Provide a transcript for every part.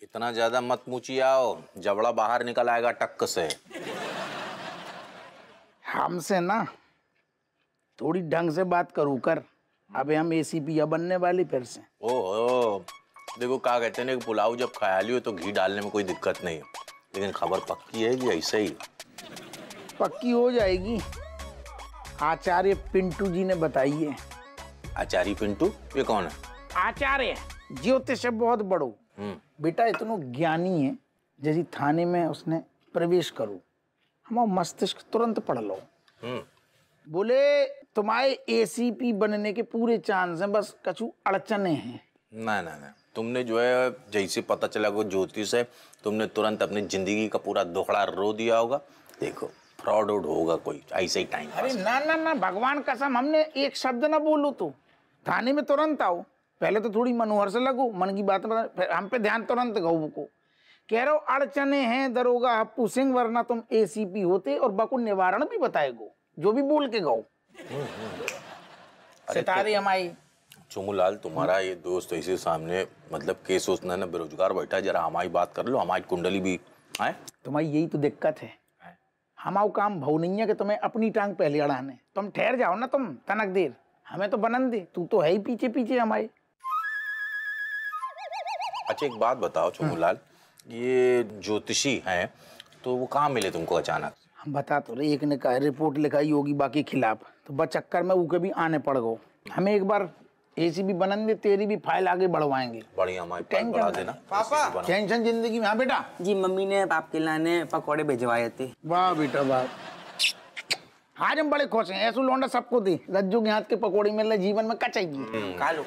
इतना ज्यादा मत मुचियाओ, जबड़ा बाहर निकल आएगा टक्क से। हमसे ना थोड़ी ढंग से बात करूँ कर। अबे हम एसीपी या बनने वाली फिर से। ओहो, देखो क्या कहते हैं ना, पुलाव जब ख्याली हो तो घी डालने में कोई दिक्कत नहीं है, लेकिन खबर पक्की है कि ऐसे ही पक्की हो जाएगी। आचार्य पिंटू जी ने बताई है। आचार्य पिंटू ये कौन है? आचार्य ज्योतिष बहुत बड़ो बेटा, इतना ज्ञानी है जैसी थाने में उसने प्रवेश करो हम मस्तिष्क तुरंत पढ़ लो। बोले तुम्हारे एसीपी बनने के पूरे चांस हैं, बस कछु अड़चने हैं। ना तुमने जो है जैसे पता चला वो ज्योतिष है, तुमने तुरंत अपनी जिंदगी का पूरा दोहरा रो दिया होगा। देखो फ्रॉड होगा कोई ऐसे ही टाइम। अरे ना भगवान कसम, हमने एक शब्द ना बोलो तो थाने में तुरंत आओ। पहले तो थोड़ी मनोहर से लगो, मन की बात हम पे ध्यान तुरंत गऊ को कह रहे हो अड़चने हैं दरोगा हप्पू सिंह, वरना तुम एसीपी होते और बको निवारण भी बताएगो, जो भी बोल के गओ। सितारे हमारी चुमुलाल, तुम्हारा ये दोस्त ऐसे सामने मतलब के सोचना ना बेरोजगार बैठा, जरा हमारी बात कर लो, हमारी कुंडली भी है। तुम्हारी यही तो दिक्कत है, हमारा काम भाव नहीं है कि तुम्हें अपनी टांग पहले अड़ाने। तुम ठहर जाओ ना, तुम तनक देर हमें तो बनन दे, तू तो है ही पीछे पीछे हमारे। अच्छा एक बात बताओ चुमुलाल, ये ज्योतिषी हैं तो वो कहाँ मिले तुमको अचानक? हम बता तो रहे, एक ने कहा रिपोर्ट लिखाई होगी बाकी खिलाफ, तो बस चक्कर में उके भी आने पड़ गो। हमें एक बार एसीपी बनन दे, तेरी भी फाइल आगे बढ़वाएंगे। बढ़िया, हमारी फाइल बढ़ा देना। पापा टेंशन जिंदगी में। हाँ बेटा जी, मम्मी ने आपके लाने पकौड़े भिजवाए थे। वाह बेटा वाह, आज हम बड़े खुश हैं। ऐसा लौंडा सबको दे, रज्जू के हाथ के पकौड़े मिल रहे जीवन में कचाइए। कालो।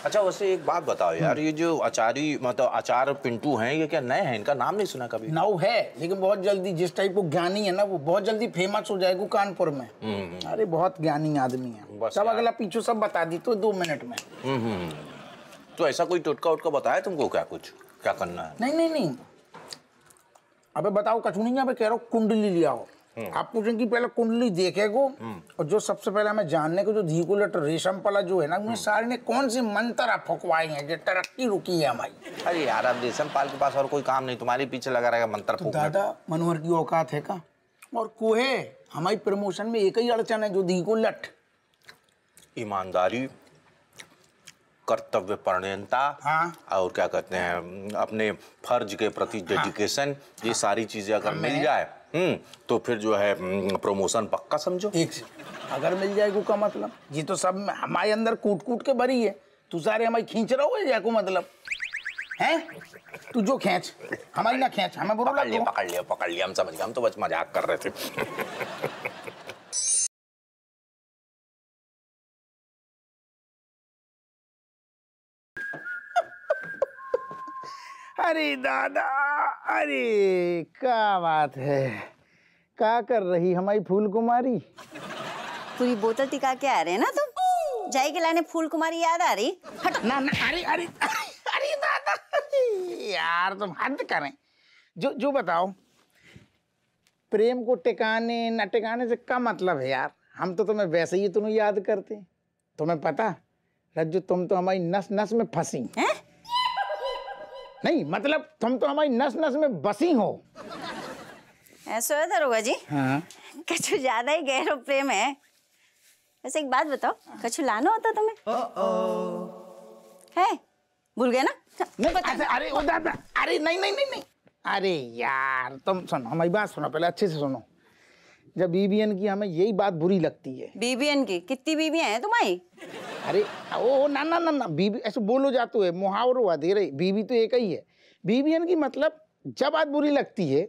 अच्छा वैसे एक बात बताओ यार, ये जो आचार्य मतलब आचार्य पिंटू हैं, ये क्या नए हैं? इनका नाम नहीं सुना कभी। नौ है, लेकिन बहुत जल्दी जिस टाइप को ज्ञानी है ना, वो बहुत जल्दी फेमस हो जाएगा कानपुर में। अरे बहुत ज्ञानी आदमी है, सब अगला पीछू सब बता दी तो 2 मिनट में। तो ऐसा कोई टोटका उटका बताया तुमको क्या, कुछ क्या करना है? नहीं अबे बताओ कछु नहीं। अबे कह रहा हूँ कुंडली लिया हो, आप पूछेंगे पहले कुंडली देखेगो, और जो सबसे पहले हमें जानने को जो धीकुलट रेशम पला जो है ना, उन्हें सारे ने कौन से मंत्र फुकवाए हैं जो तरक्की रुकी है हमारी। अरे यार अब रेशम पाल के पास और कोई काम नहीं, तुम्हारे पीछे लगा रहेगा मंत्र तो दादा मनोहर की औकात है का? और कोहे हमारी प्रमोशन में एक ही अड़चन है, जो धीकुलट ईमानदारी, कर्तव्य परायणता, और क्या कहते हैं अपने फर्ज के प्रति डेडिकेशन, ये सारी चीजें अगर मिल जाए तो फिर जो है प्रमोशन पक्का समझो। एक से अगर मिल जाएगा का मतलब, ये तो सब हमारे अंदर कूट कूट के भरी है। तू सारे हमारी खींच रहा हो को मतलब है? तू जो खींच हमारी ना खींच, हमें बुरा पकड़ लिया, हम समझ गए, हम तो बस मजाक कर रहे थे। अरे दादा, अरे क्या बात है, क्या कर रही हमारी फूल कुमारी? पूरी बोतल टिका के आ रहे हैं ना तुम, जाई के लाने फूल कुमारी याद आ रही? हट ना अरे दादा यार तुम हद करें। जो बताओ, प्रेम को टिकाने न टिकाने से क्या मतलब है यार? हम तो तुम्हें वैसे ही तुम्हें याद करते। तुम्हें पता रज्जू, तुम तो हमारी नस नस में फंसी हैं? नहीं मतलब तुम तो हमारी नस नस में बसी हो। ऐसा है दरोगा जी? हाँ। कछु ज्यादा ही गहरा प्रेम है। वैसे एक बात बताओ, कछु लाना होता तुम्हें? है भूल गए ना? नहीं बता। अरे ओ दादा, अरे नहीं। अरे यार तुम सुनो, हमारी बात सुनो पहले अच्छे से सुनो। जब बीबीएन की हमें यही बात बुरी लगती है। बीबीएन की कितनी बीबियां हैं तुम्हारी? अरे ओ ना बीबी ऐसे बोलो जातो है, मुहावरो आ दे रही। बीबी तो एक ही है। बीबीएन की मतलब जब बात बुरी लगती है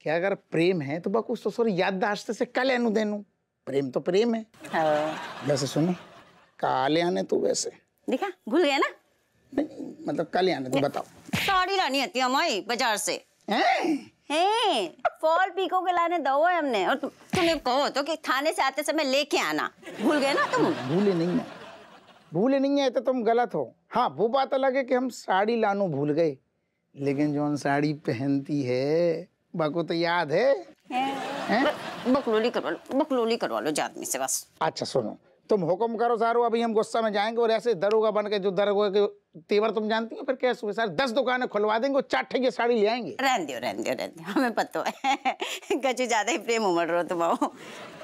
कि अगर प्रेम है तो बस कुछ ससुर याददाश्त से कल एनु देनु, प्रेम तो प्रेम है। वैसे सुनो, काले आने तो वैसे देखा भूल गए ना? नहीं मतलब कल आने तो बताओ। साड़ी लानी आती है हमारी बाजार से। हैं? फॉल पीको के लाने दो है हमने, और तुम्हें कहो तो कि थाने से आते समय लेके आना। भूल गए ना तुम? भूले नहीं है तो तुम गलत हो। हाँ वो बात अलग है कि हम साड़ी लानो भूल गए, लेकिन जो साड़ी पहनती है बाको तो याद है? बकलोली करवा लो जादमी से बस। अच्छा सुनो, तुम हुक्म करो सारो, अभी हम गुस्सा में जाएंगे और ऐसे दरोगा बन के, जो दरोगा के तेवर तुम जानती हो, फिर कैसे हुए सारे 10 दुकानें खुलवा देंगे और 4 ठेके साड़ी ले आएंगे। रहने दो रहने दो रहने दो, हमें पता है कछु ज्यादा ही प्रेम उमड़ रहा हो तुम आओ।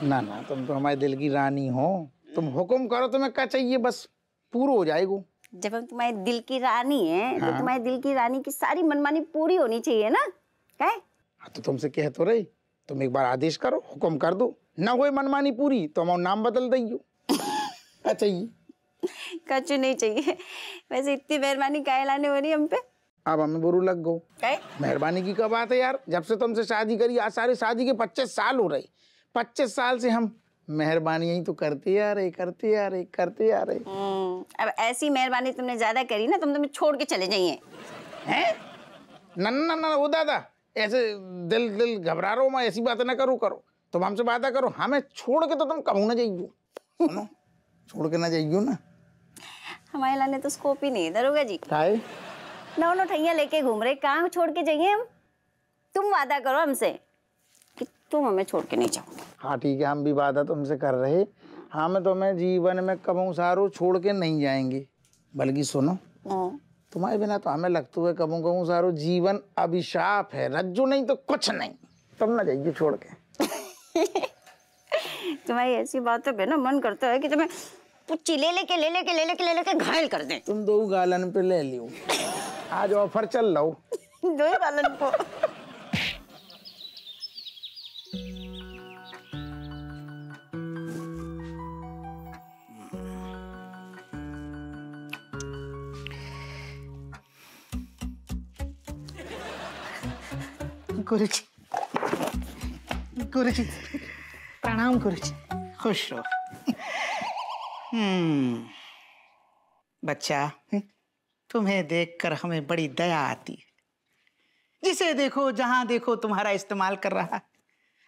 ना ना, तुम तो हमारे दिल की रानी हो, तुम हुक्म करो, तुम्हें क्या चाहिए बस पूरा हो जाएगा। जब हम तुम्हारे दिल की रानी है तो तुम्हारे दिल की रानी की सारी मनमानी पूरी होनी चाहिए ना। क्या हाँ तो तुमसे कह तो रही, तुम एक बार आदेश करो, हुक्म कर दो, ना कोई मनमानी पूरी तो हम नाम बदल दियो। क्या चाहिए? कछु नहीं चाहिए। वैसे इतनी मेहरबानी काहे लाने हो रही हम पे? अब हमें बुरू लग गो। मेहरबानी की क्या बात है यार, जब से तुमसे शादी करी आज सारे शादी के 25 साल हो रहे, 25 साल से हम मेहरबानी ही तो करते आ रहे करते आ रहे करते आ रहे। अब ऐसी मेहरबानी तुमने ज्यादा करी ना, तुम तुम्हें छोड़ के चले जाइए। हैं? ना ना ना वो दादा, ऐसे दिल घबरा रहा हो, मैं ऐसी बातें ना करो। तुम हमसे वादा करो, हमें छोड़ के तो तुम कहूँ ना जाइयो, सुनो छोड़ के ना जाइयो ना। हमारे लाने तो स्कोप ही नहीं है दरोगा जी। काहे? नौ ठैया लेके घूम रहे, कहाँ छोड़ के जाइए हम? तुम वादा करो हमसे कि तुम हमें छोड़ के नहीं जाओगे। हाँ ठीक है, हम भी वादा तुमसे कर रहे, हम तुम्हें जीवन में कबहू सारो छोड़ के नहीं जाएंगे। बल्कि सुनो, तुम्हारे बिना तो हमें लगता है कबहू सारो जीवन अभिशाप है, रज्जू नहीं तो कुछ नहीं। तुम ना जाइए छोड़ के। तुम्हारी ऐसी बातों पे ना मन करता है कि तुम्हें पुच्ची ले लेके घायल कर दे। तुम 2 गालन पे ले लियो, आज ऑफर चल रहा हो। 2 गालन को गुरुजी, गुरुजी प्रणाम गुरुजी, खुश रहो। बच्चा, तुम्हें देखकर हमें बड़ी दया आती है। जिसे देखो जहां देखो तुम्हारा इस्तेमाल कर रहा है,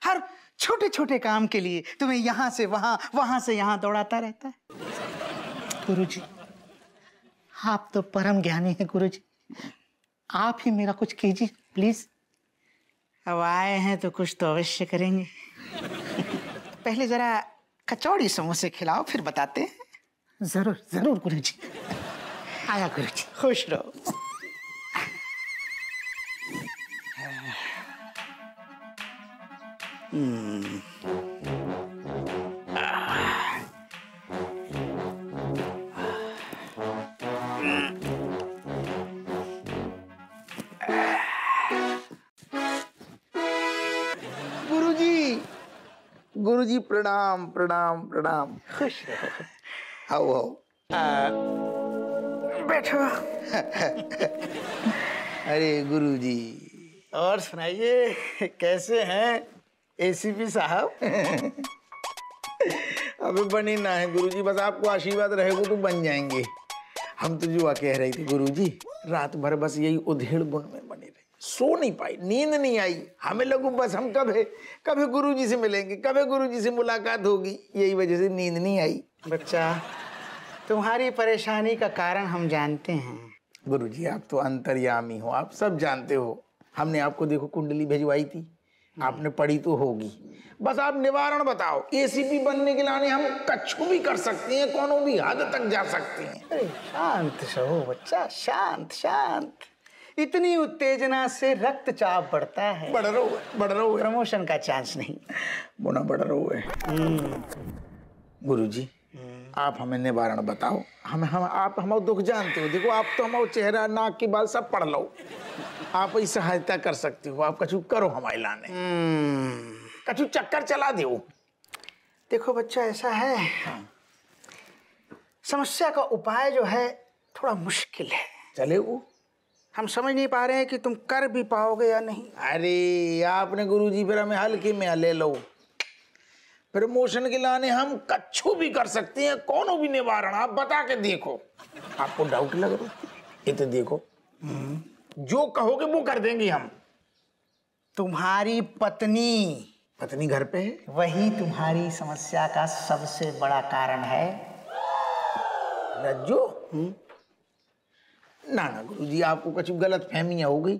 हर छोटे छोटे काम के लिए तुम्हें यहां से वहां, वहां से यहां दौड़ाता रहता है। गुरुजी, आप तो परम ज्ञानी हैं गुरुजी, आप ही मेरा कुछ कीजिए प्लीज। अब आए हैं तो कुछ तो अवश्य करेंगे। पहले जरा कचौड़ी समोसे खिलाओ, फिर बताते हैं। जरूर जरूर गुरुजी। आया गुरुजी, खुश रहो। गुरुजी प्रणाम प्रणाम प्रणाम। खुश रहो। आओ आओ। बैठो। अरे गुरुजी, और सुनाइए, कैसे हैं एसीपी साहब? अबे बनी ना है गुरुजी, बस आपको आशीर्वाद रहेगा तो बन जाएंगे। हम तो जुआ कह रहे थे गुरुजी, रात भर बस यही उधेड़ बुन में बने रहे, सो नहीं पाई, नींद नहीं आई। हमें लगू बस हम कभी गुरुजी से मिलेंगे, कभी गुरुजी से मुलाकात होगी, यही वजह से नींद नहीं आई। बच्चा, तुम्हारी परेशानी का कारण हम जानते हैं। गुरुजी, आप तो अंतर्यामी हो, आप सब जानते हो। हमने आपको देखो कुंडली भिजवाई थी, आपने पढ़ी तो होगी, बस आप निवारण बताओ। एसीपी बनने के लिए हम कछु भी कर सकते हैं, कोनो भी हद तक जा सकते हैं। अरे शांत रहो बच्चा, शांत शांत। इतनी उत्तेजना से रक्तचाप बढ़ता है, बढ़ रहा है। प्रमोशन का चांस नहीं, बोना बढ़ रहा है। गुरुजी, आप हमें निवारण बताओ। आप हमारा दुख जानते हो, देखो आप तो हमारा चेहरा नाक की बाल सब पढ़ लो, आप ही सहायता कर सकते हो। आप कछु करो हमारे लाने, कछु चक्कर चला दो। देखो बच्चा, ऐसा है, समस्या का उपाय जो है थोड़ा मुश्किल है। चले वो, हम समझ नहीं पा रहे हैं कि तुम कर भी पाओगे या नहीं। अरे आपने गुरुजी फिर हमें हल्के में ले लो। प्रमोशन के लाने हम कछु भी कर सकते हैं, कोनो भी निवारण आप बता के देखो। आपको डाउट लग रहा है, ये तो देखो, जो कहोगे वो कर देंगे हम। तुम्हारी पत्नी घर पे है, वही तुम्हारी समस्या का सबसे बड़ा कारण है। रज्जो, ना गुरुजी, आपको कुछ गलत फहमियां हो गई।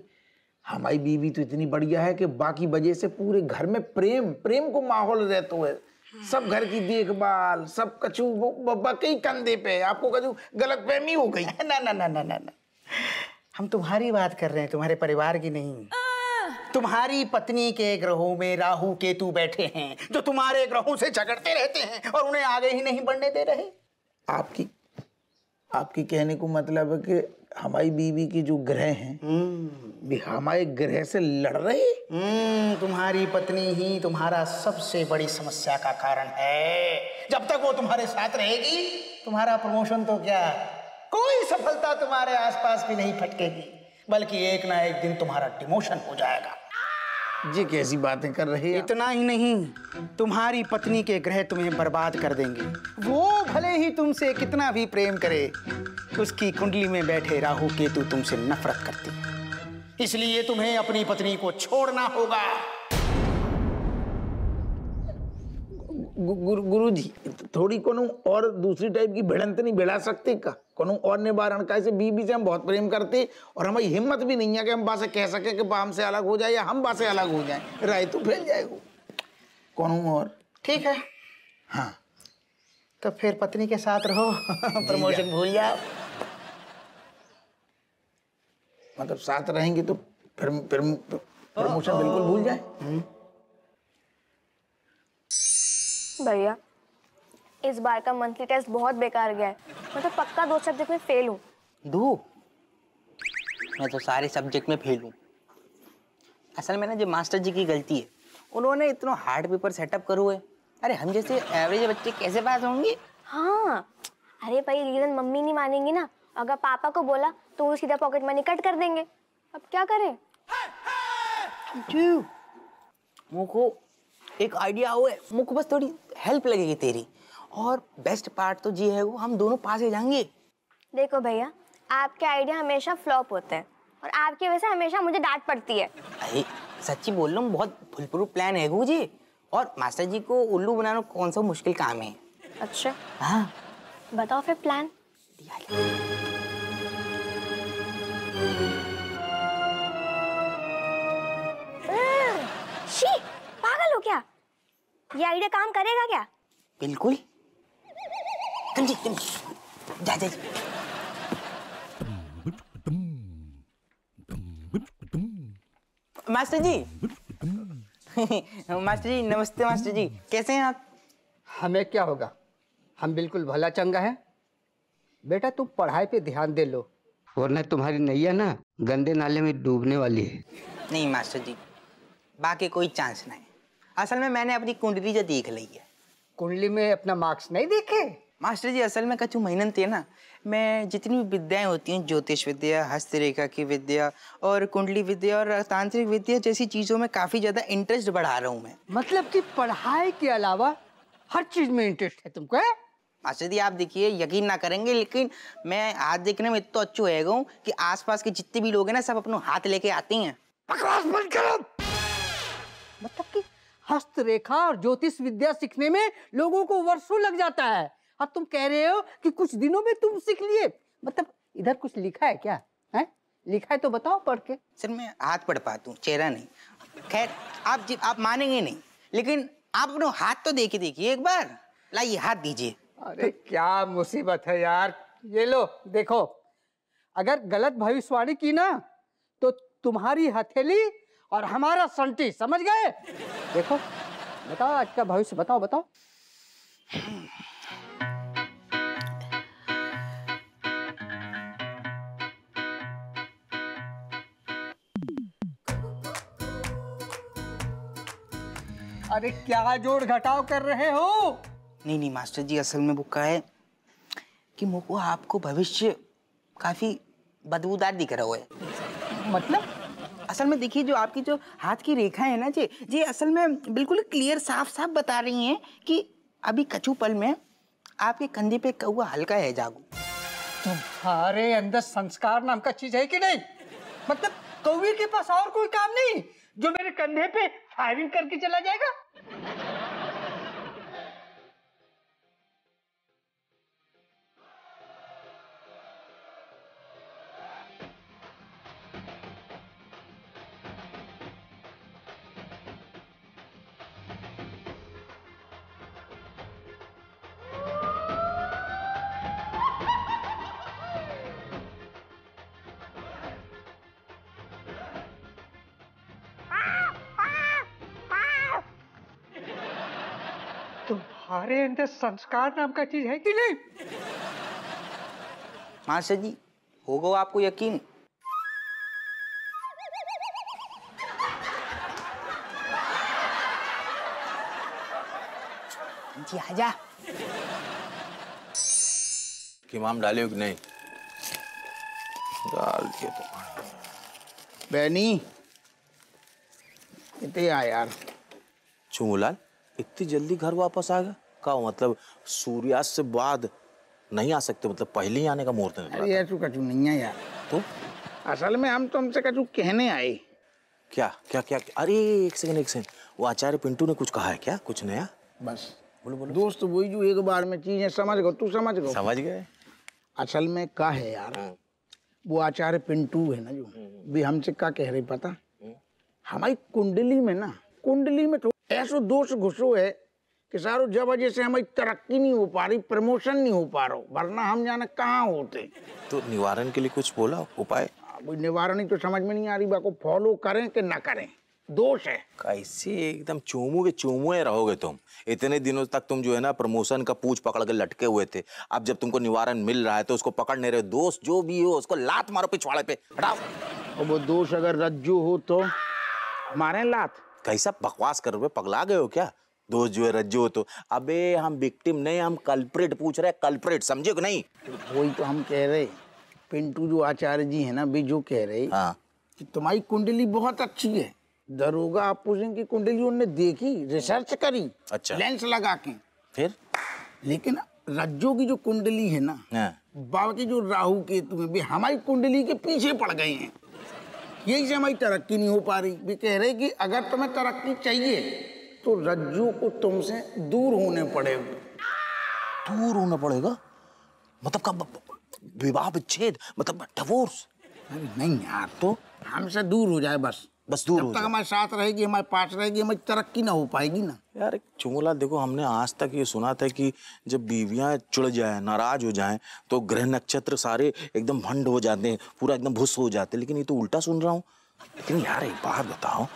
हमारी बीवी तो इतनी बढ़िया है कि बाकी वजह से पूरे घर में प्रेम को माहौल रहता है। सब घर की देखभाल, सब कछु बब्बा के ही कंधे पे है। आपको कछु गलतफहमी हो गई। ना ना ना ना ना ना, हम तुम्हारी बात कर रहे हैं, तुम्हारे परिवार की नहीं। तुम्हारी पत्नी के ग्रहों में राहु केतु बैठे हैं, जो तुम्हारे ग्रहों से झगड़ते रहते हैं और उन्हें आगे ही नहीं बढ़ने दे रहे। आपकी कहने को मतलब है कि हमारी बीवी के जो ग्रह हैं भी हमारे ग्रह से लड़ रहे। तुम्हारी पत्नी ही तुम्हारा सबसे बड़ी समस्या का कारण है। जब तक वो तुम्हारे साथ रहेगी, तुम्हारा प्रमोशन तो क्या, कोई सफलता तुम्हारे आसपास भी नहीं फटकेगी, बल्कि एक ना एक दिन तुम्हारा डिमोशन हो जाएगा। जी कैसी बातें कर रहे हैं। इतना ही नहीं, तुम्हारी पत्नी के ग्रह तुम्हें बर्बाद कर देंगे। वो भले ही तुमसे कितना भी प्रेम करे, उसकी कुंडली में बैठे राहु केतु तुमसे नफरत करती है। इसलिए तुम्हें अपनी पत्नी को छोड़ना होगा। गुरुजी, थोड़ी कोनो और दूसरी टाइप की भिड़ंत नहीं भिड़ा सकते का? कोनो और निवारण का? ऐसे बीबी से हम बहुत प्रेम करते और हमारी हिम्मत भी नहीं है कि हम बासे कह सके कि बा हमसे अलग हो जाए या हम बासे अलग हो जाए। राय तो फैल जाएगा। कोनो और? ठीक है, हाँ तो फिर पत्नी के साथ रहो। प्रमोशन भूल जाओ। मतलब साथ रहेंगे तो फिर प्रमोशन बिल्कुल भूल जाए। भैया, इस बार का मंथली टेस्ट बहुत बेकार गया है। मैं तो पक्का 2 सब्जेक्ट में फेल हूँ। 2? मैं तो सारे सब्जेक्ट में फेल हूँ। असल में ना जो मास्टर जी की गलती है, उन्होंने इतना हार्ड पेपर सेटअप करो है। अरे हम जैसे एवरेज बच्चे कैसे पास होंगे? हाँ, अरे भाई रीजन मम्मी नहीं मानेंगी ना। अगर पापा को बोला तो वो सीधा पॉकेट मनी कट कर देंगे। अब क्या करें? मुझको एक आइडिया हुआ है, मुझको बस थोड़ी हेल्प लगेगी तेरी। और बेस्ट पार्ट तो ये है, वो हम दोनों पास हो जाएंगे। देखो भैया, आपके आइडिया हमेशा फ्लॉप होते हैं और आपकी वजह से हमेशा मुझे डांट पड़ती है। अरे सच्ची बोल रहा हूँ, बहुत फुल प्रूफ प्लान है मुझे। और मास्टर जी को उल्लू बनाना कौन सा मुश्किल काम है। अच्छा, हाँ बताओ फिर प्लान। शी, पागल हो क्या? ये आइडिया काम करेगा क्या? बिल्कुल। तुम जा जा। मास्टर जी मास्टर जी नमस्ते। मास्टर जी कैसे हैं आप? हमें क्या होगा, हम बिल्कुल भला चंगा है। बेटा तुम पढ़ाई पे ध्यान दे लो, वरना तुम्हारी नैया ना गंदे नाले में डूबने वाली है। नहीं मास्टर जी, बाकी कोई चांस नहीं। असल में मैंने अपनी कुंडली जो देख ली है। कुंडली में अपना मार्क्स नहीं देखे? मास्टर जी असल में कछु मेहनत है ना। मैं जितनी भी विद्याएं होती हैं, ज्योतिष विद्या, हस्तरेखा की विद्या और कुंडली विद्या और तांत्रिक विद्या जैसी चीज़ों में काफ़ी ज़्यादा इंटरेस्ट बढ़ा रहा हूँ मैं। मतलब कि पढ़ाई के अलावा हर चीज में इंटरेस्ट है तुमको है? मास्टर जी आप देखिए, यकीन ना करेंगे लेकिन मैं हाथ देखने में इतना अच्छा होएगा कि आसपास के जितने भी लोग हैं ना, सब अपना हाथ लेके आते हैं। बकवास बंद करो। मतलब कि हस्तरेखा और ज्योतिष विद्या सीखने में लोगों को वर्षों लग जाता है, और तुम कह रहे हो कि कुछ दिनों में तुम सीख लिए। मतलब इधर कुछ लिखा है क्या? है लिखा है तो बताओ पढ़ के। सर मैं हाथ पढ़ पाता हूँ, चेहरा नहीं। खैर आप मानेंगे नहीं, लेकिन आप अपना हाथ तो देखिए एक बार। लाइए हाथ दीजिए। अरे क्या मुसीबत है यार। ये लो देखो, अगर गलत भविष्यवाणी की ना तो तुम्हारी हथेली और हमारा संटी, समझ गए? देखो बताओ आज का भविष्य बताओ बताओ। अरे क्या जोड़ घटाव कर रहे हो? नहीं मास्टर जी, असल में वो क्या है कि मुझको आपको भविष्य काफी बदबूदार दिख रहा है। मतलब? असल में देखिए, जो आपकी जो हाथ की रेखा है ना जी असल में बिल्कुल क्लियर साफ बता रही हैं कि अभी कछु पल में आपके कंधे पे कौवा हल्का है जागू। तुम्हारे अंदर संस्कार नाम का चीज है कि नहीं? मतलब कौवे के पास और कोई काम नहीं जो मेरे कंधे पे फायरिंग करके चला जाएगा? तुम्हारे अंदर संस्कार नाम का चीज है कि नहीं? मास्टर जी, होगा आपको यकीन? जी आजा। कीमाम डाले हो कि नहीं? डाल के तो बैनी इतने आ यार। चुमुलाल इतनी जल्दी घर वापस आ गया? का मतलब सूर्यास्त से बाद नहीं आ सकते? मतलब पहले ही आने का मुहूर्त है? अरे यार तू कचू नहीं है यार। तो असल में हम तुमसे कचू कहने आए। क्या क्या क्या, क्या? अरे एक सेकंड, वो आचार्य पिंटू ने कुछ कहा है क्या? कुछ नया? बस बोलो बोलो। दोस्त वही जो एक बार में चीजें समझ गो, तू समझ गो। समझ गए? असल में क्या है यार, वो आचार्य पिंटू है ना जो भी हमसे क्या कह रही पता, हमारी कुंडली में ना, कुंडली में तो ऐसा दोष घुसो है कि सारो जब वजह से हमारी तरक्की नहीं हो पा रही, प्रमोशन नहीं हो पा रहा, वरना हम जाने कहाँ होते। तो निवारण के लिए कुछ बोला उपाय? अब निवारण ही तो समझ में नहीं आ रही, बाको फॉलो करें कि ना करें, दोष है। कैसे एकदम चोमू के चोमुए रहोगे तुम? इतने दिनों तक तुम जो है ना प्रमोशन का पूछ पकड़ के लटके हुए थे, अब जब तुमको निवारण मिल रहा है तो उसको पकड़ नहीं रहे। दोस्त जो भी हो उसको लात मारो पिछवाड़े पे, हटाओ। और वो दोष अगर रज्जू हो तो मारे लात। कैसा बकवास कर रहे हो? पगला गए हो क्या? दोस्त जो है रज्जू हो तो? अबे हम विक्टिम नहीं, हम कल्प्रिट पूछ रहे हैं, कल्प्रिट, समझे कि नहीं? वही तो हम कह रहे, पिंटू जो आचार्य जी है ना भी जो कह रहे हाँ। कि तुम्हारी कुंडली बहुत अच्छी है। दरोगा आपू सिंह की कुंडली उन्होंने देखी, रिसर्च करी, अच्छा। लेंस लगा के। फिर लेकिन रज्जू की जो कुंडली है ना, हाँ। बाबा की जो राहु केतु में भी हमारी कुंडली के पीछे पड़ गए हैं, यही से हमारी तरक्की नहीं हो पा रही। भी कह रहे कि अगर तुम्हें तरक्की चाहिए तो रज्जू को तुमसे दूर होने पड़ेगा। दूर होना पड़ेगा? मतलब कब? विवाह विच्छेद, मतलब डिवोर्स? अरे नहीं यार, तो हमसे दूर हो जाए बस। बस दूर हो जब तक जाए। हमारे साथ रहेगी, हमारे पास रहेगी, हमारी तरक्की ना हो पाएगी ना। यार चुंगला देखो, हमने आज तक ये सुना था कि जब बीवियां चिढ़ जाए, नाराज हो जाएं, तो ग्रह नक्षत्र सारे एकदम भंड हो जाते हैं, पूरा एकदम भुस हो जाते हैं। लेकिन ये तो उल्टा सुन रहा हूँ। लेकिन यार एक बात बताओ,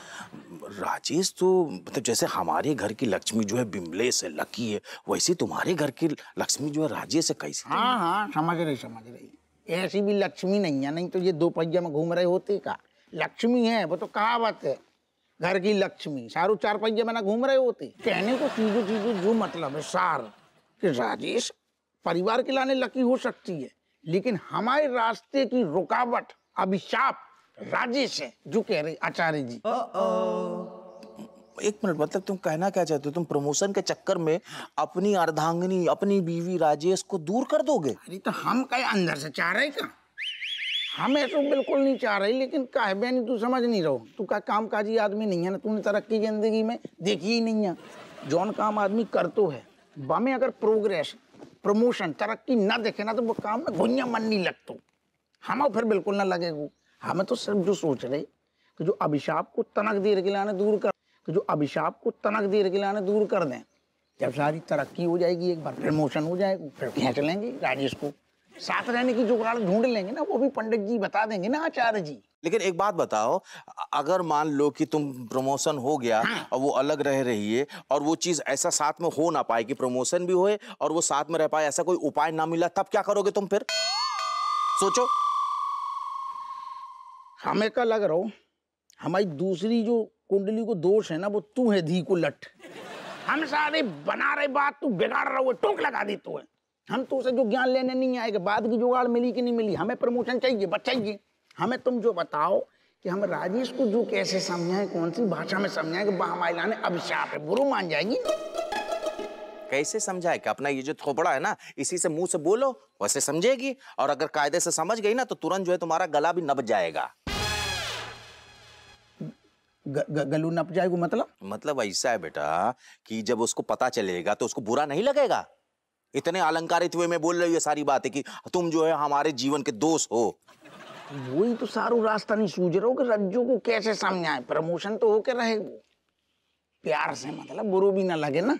राजेश तो मतलब जैसे हमारे घर की लक्ष्मी जो है बिमले से लकी है, वैसे तुम्हारे घर की लक्ष्मी जो है राजेश से कैसी? हाँ हाँ, समझ रही। ऐसी भी लक्ष्मी नहीं है, नहीं तो ये दो पहिया में घूम रहे होते का। लक्ष्मी है, वो तो कहावत है, घर की लक्ष्मी। सारू चार पहिया में ना घूम रहे होते। कहने को चीजों जो मतलब है सार कि राजेश परिवार के लाने लकी हो सकती है, लेकिन हमारे रास्ते की रुकावट, अभिशाप राजेश है, जो कह रहे आचार्य जी। एक मिनट, मतलब तुम कहना क्या चाहते हो? तुम प्रमोशन के चक्कर में अपनी अर्धांगिनी, अपनी बीवी राजेश को दूर कर दोगे? अरे तो हम कहीं अंदर से चाह रहे का? हम ऐसा बिल्कुल नहीं चाह रहे, लेकिन का है बेनी, तू समझ नहीं रहो। तू का कामकाजी आदमी नहीं है ना, तूने तरक्की जिंदगी में देखी ही नहीं है। जौन काम आदमी कर तो है, बामें अगर प्रोग्रेस, प्रमोशन, तरक्की ना देखे ना, तो वो काम में घुइया मन नहीं लगतो। हम फिर बिल्कुल ना लगेगो। हमें तो सिर्फ जो सोच रहे कि जो अभिशाप को तनक देर के लाने दूर कर, जो अभिशाप को तनक देर के लाने दूर कर दें। जब सारी तरक्की हो जाएगी, एक बार प्रमोशन हो जाएगी, फिर खींच लेंगे राजेश को, साथ रहने की जुगाड़ ढूंढ लेंगे ना, वो भी पंडित जी बता देंगे ना, आचार्य जी। लेकिन एक बात बताओ, अगर मान लो कि तुम प्रमोशन हो गया और वो अलग रह रही है, और वो चीज ऐसा साथ में हो ना पाए कि प्रमोशन भी होए और वो साथ में रह पाए, ऐसा कोई उपाय ना मिला, तब क्या करोगे तुम फिर? सोचो। हमें क्या लग रहा हो, हमारी दूसरी जो कुंडली को दोष है ना, वो तू है धी को लट। हम सारे बना रहे बात, तू बिगाड़ रहा हो, टोक लगा दी तू है। हम तो उसे जो ज्ञान लेने नहीं आएगा, बाद की जुगाड़ मिली कि नहीं मिली, हमें प्रमोशन चाहिए, बस चाहिए। हमें तुम जो बताओ कि हम राजेश को जो कैसे समझाएं, कौन सी भाषा में समझाएं कि हमारे लाने अभिशाप है, बुरो मान जाएगी। कैसे समझाए? कि अपना ये जो थोपड़ा है ना, इसी से मुंह से बोलो, वैसे समझेगी। और अगर कायदे से समझ गई ना, तो तुरंत जो है तुम्हारा गला भी नप जाएगा। गलू नप जाएगा मतलब ऐसा है बेटा कि जब उसको पता चलेगा तो उसको बुरा नहीं लगेगा। इतने अलंकारित हुए में बोल रही है सारी बातें कि तुम जो है हमारे जीवन के दोस्त हो। वही तो सारू रास्ता नहीं सूझ रहा हो कि रज्जू को कैसे समझाएं। प्रमोशन तो होके रहे, वो प्यार से, मतलब बुरो भी ना लगे ना,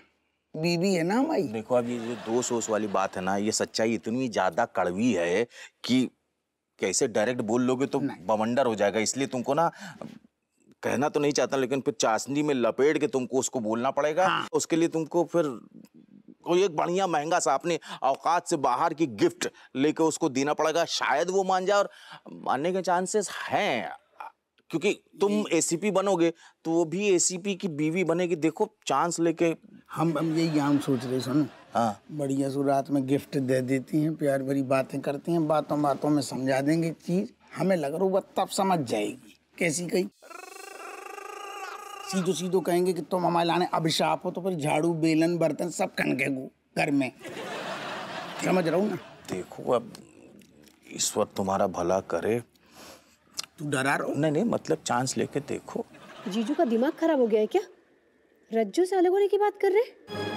बीवी है ना हमारी। देखो अब ये जो दोस्त वोस्त वाली बात है ना, ये सच्चाई इतनी ज्यादा कड़वी है कि कैसे डायरेक्ट बोल लोगे तो बवंडर हो जाएगा। इसलिए तुमको ना कहना तो नहीं चाहता, लेकिन फिर चाशनी में लपेट के तुमको उसको बोलना पड़ेगा। उसके लिए तुमको फिर कोई एक बढ़िया महंगा सा अपने औकात से बाहर की गिफ्ट लेके उसको देना पड़ेगा, शायद वो मान जाए, और मानने के चांसेस हैं क्योंकि तुम एसीपी बनोगे तो वो भी एसीपी की बीवी बनेगी। देखो चांस लेके हम यही हम सोच रहे, सुनो। हाँ बढ़िया सो रात में गिफ्ट दे देती हैं, प्यार भरी बातें करती हैं, बातों बातों में समझा देंगे चीज, हमें लग रहा वो तब समझ जाएगी। कैसी कही सीधो सीधो कहेंगे कि तुम हमारे लाने अभिशाप हो, तो फिर झाड़ू बेलन बर्तन सब खनकेगू घर में। समझ रहा हूँ ना। देखो अब ईश्वर तुम्हारा भला करे। तू डरा रहा हो? नहीं मतलब चांस लेके देखो। जीजू का दिमाग खराब हो गया है क्या? रज्जू से अलग होने की बात कर रहे हैं?